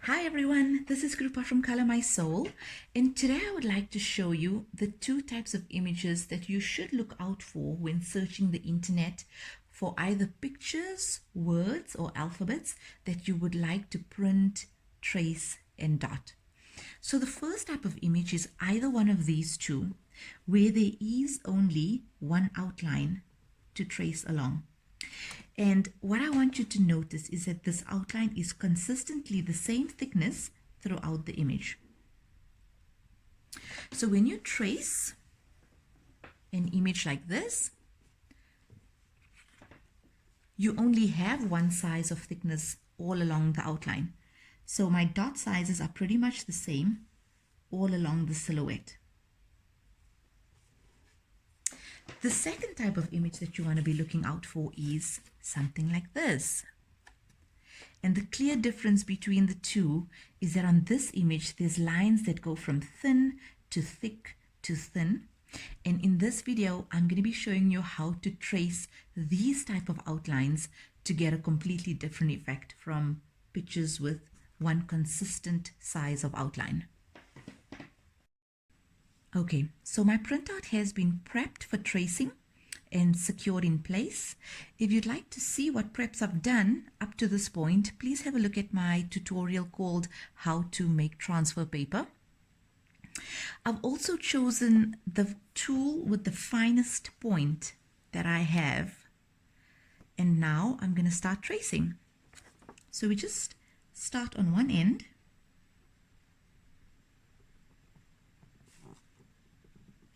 Hi everyone, this is Krupa from Color My Soul, and today I would like to show you the two types of images that you should look out for when searching the internet for either pictures, words, or alphabets that you would like to print, trace, and dot. So the first type of image is either one of these two, where there is only one outline to trace along. And what I want you to notice is that this outline is consistently the same thickness throughout the image. So when you trace an image like this, you only have one size of thickness all along the outline. So my dot sizes are pretty much the same all along the silhouette. The second type of image that you want to be looking out for is something like this. And the clear difference between the two is that on this image, there's lines that go from thin to thick to thin. And in this video, I'm going to be showing you how to trace these type of outlines to get a completely different effect from pictures with one consistent size of outline. Okay, so my printout has been prepped for tracing and secured in place. If you'd like to see what preps I've done up to this point, please have a look at my tutorial called How to Make Transfer Paper. I've also chosen the tool with the finest point that I have. And now I'm going to start tracing. So we just start on one end.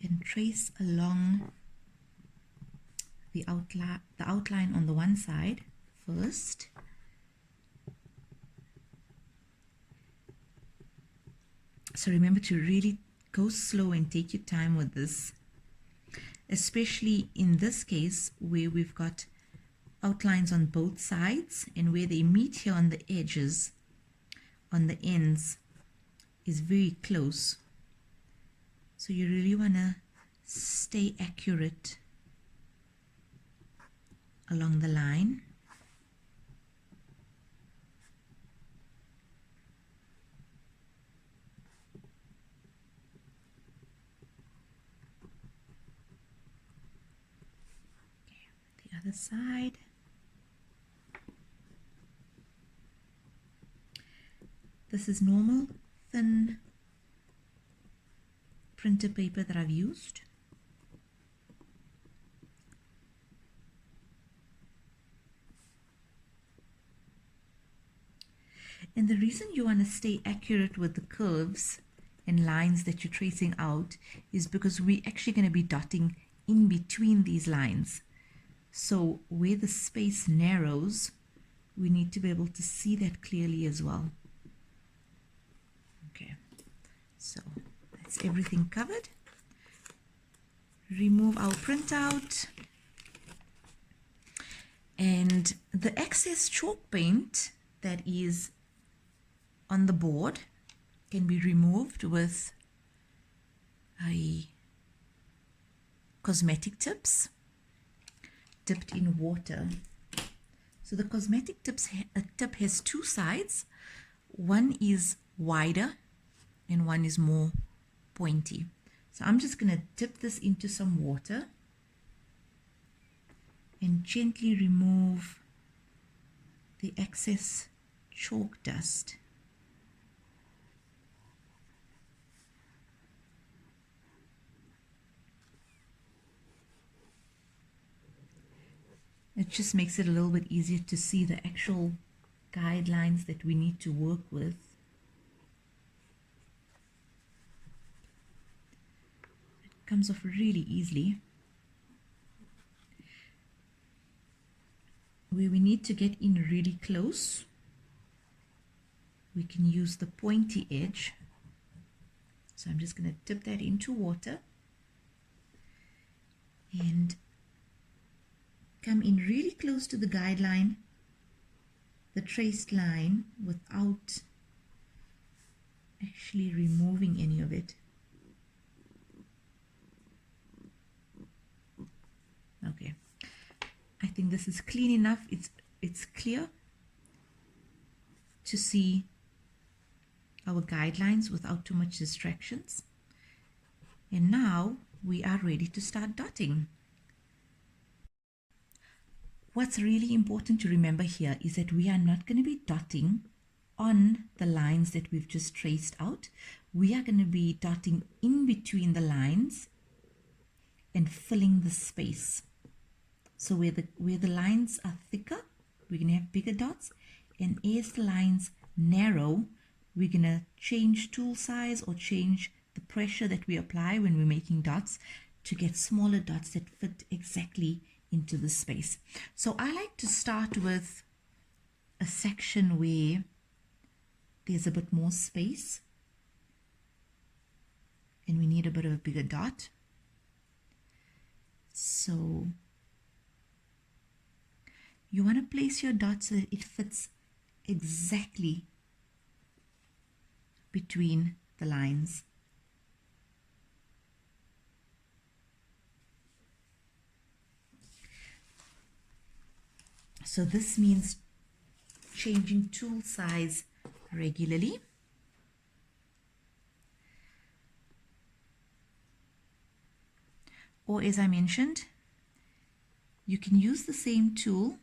And trace along the outline on the one side first. So remember to really go slow and take your time with this, especially in this case where we've got outlines on both sides and where they meet here on the edges, on the ends, is very close. So you really want to stay accurate along the line. Okay, the other side. This is normal, thin printer paper that I've used. And the reason you want to stay accurate with the curves and lines that you're tracing out is because we're actually going to be dotting in between these lines. So where the space narrows, we need to be able to see that clearly as well. Okay, so that's everything covered. Remove our printout. And the excess chalk paint that is on the board can be removed with a cosmetic tips dipped in water. So the cosmetic tip has two sides. One is wider and one is more pointy. So I'm just going to dip this into some water and gently remove the excess chalk dust. It just makes it a little bit easier to see the actual guidelines that we need to work with. It comes off really easily. Where we need to get in really close, we can use the pointy edge. So I'm just going to dip that into water and come in really close to the guideline, the traced line, without actually removing any of it. Okay, I think this is clean enough. It's clear to see our guidelines without too much distractions. And now we are ready to start dotting. What's really important to remember here is that we are not going to be dotting on the lines that we've just traced out. We are going to be dotting in between the lines and filling the space. So where the lines are thicker, we're going to have bigger dots, and as the lines narrow, we're going to change tool size or change the pressure that we apply when we're making dots to get smaller dots that fit exactly into the space. So I like to start with a section where there's a bit more space and we need a bit of a bigger dot. So you want to place your dot so that it fits exactly between the lines. So this means changing tool size regularly. Or as I mentioned, you can use the same tool,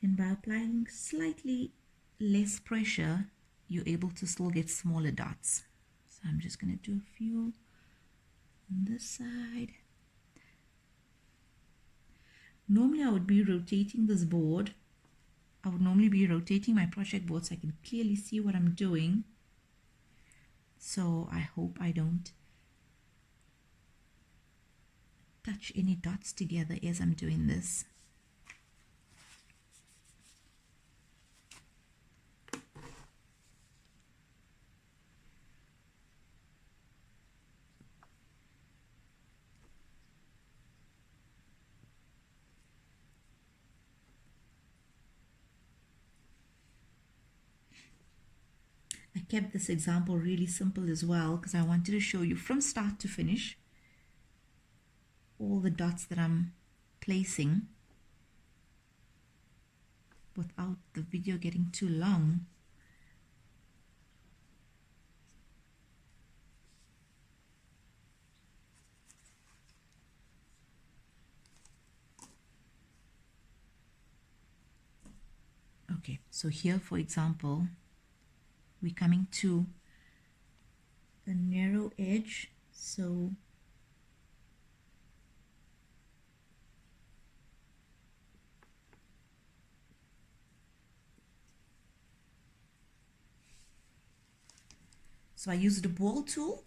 and by applying slightly less pressure, you're able to still get smaller dots. So I'm just going to do a few on this side. Normally I would be rotating this board. I would normally be rotating my project board so I can clearly see what I'm doing. So I hope I don't touch any dots together as I'm doing this. I kept this example really simple as well because I wanted to show you from start to finish all the dots that I'm placing without the video getting too long. Okay, so here for example, we're coming to a narrow edge, so I used a ball tool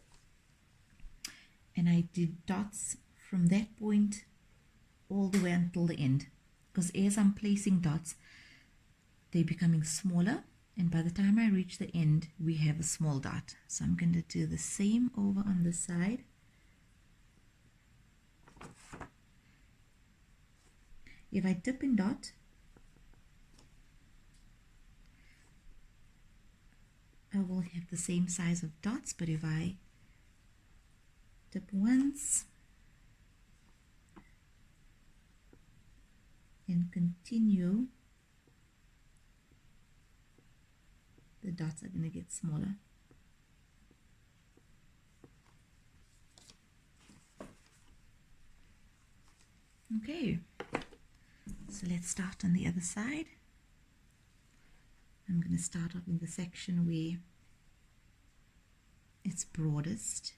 and I did dots from that point all the way until the end, because as I'm placing dots, they're becoming smaller, and by the time I reach the end, we have a small dot. So I'm going to do the same over on this side. If I dip and dot, I will have the same size of dots, but if I dip once and continue, the dots are going to get smaller. Okay, so let's start on the other side. I'm going to start off in the section where it's broadest.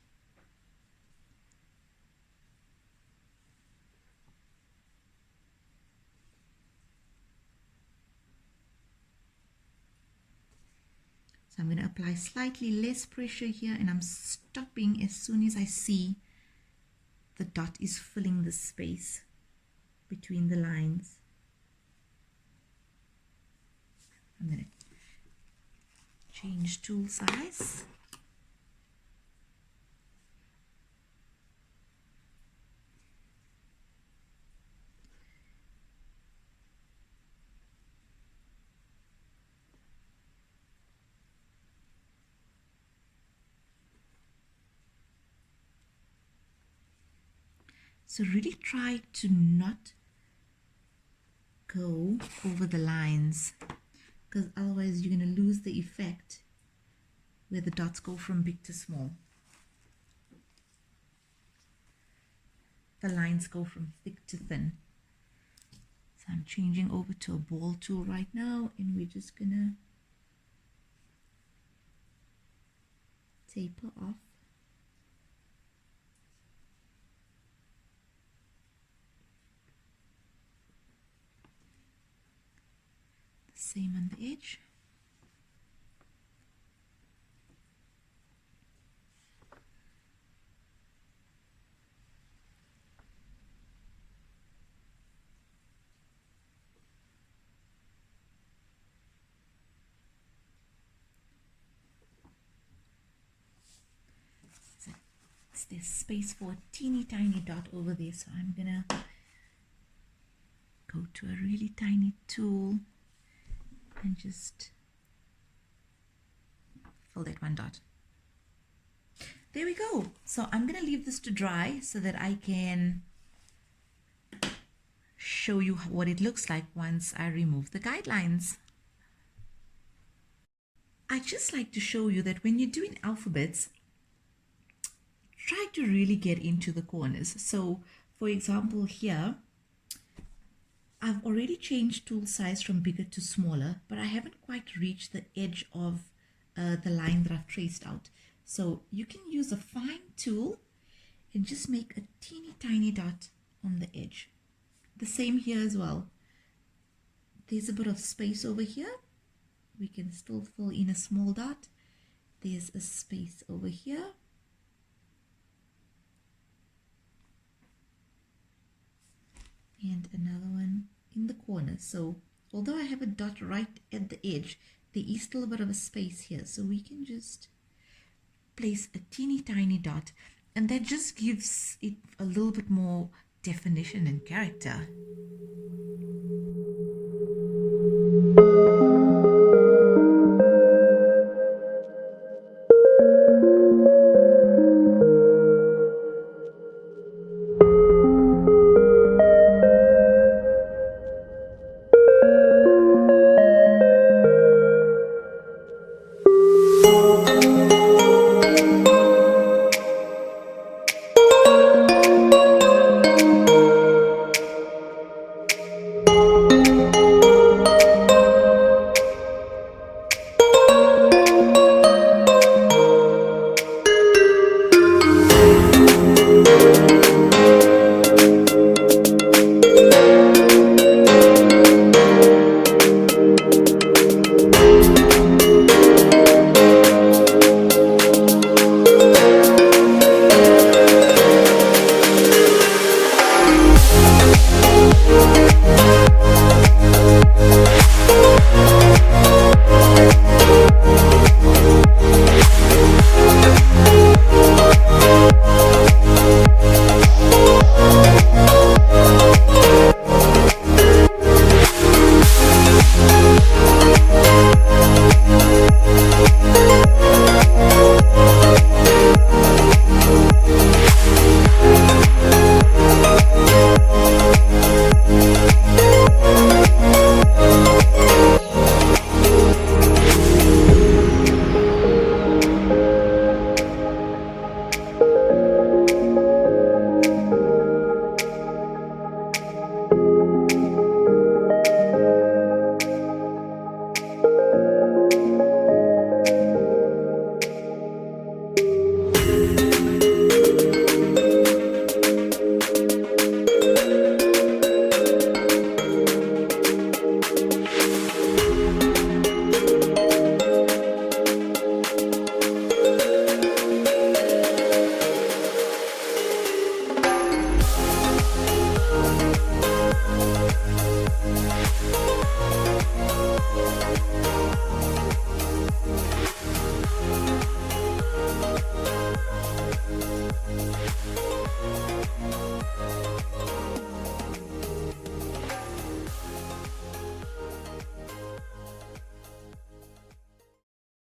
So I'm going to apply slightly less pressure here, and I'm stopping as soon as I see the dot is filling the space between the lines. I'm going to change tool size. So really try to not go over the lines. because otherwise you're going to lose the effect where the dots go from big to small. The lines go from thick to thin. So I'm changing over to a ball tool right now, and we're just gonna taper off. The same on the edge. There's space for a teeny tiny dot over there, so I'm gonna go to a really tiny tool and just fill that one dot. There we go. So I'm gonna leave this to dry so that I can show you what it looks like once I remove the guidelines. I just like to show you that when you're doing alphabets, try to really get into the corners. So for example here, I've already changed tool size from bigger to smaller, but I haven't quite reached the edge of the line that I've traced out. So you can use a fine tool and just make a teeny tiny dot on the edge. The same here as well. There's a bit of space over here. We can still fill in a small dot. There's a space over here. And another one in the corner. So although I have a dot right at the edge, there is still a bit of a space here. So we can just place a teeny tiny dot, and that just gives it a little bit more definition and character.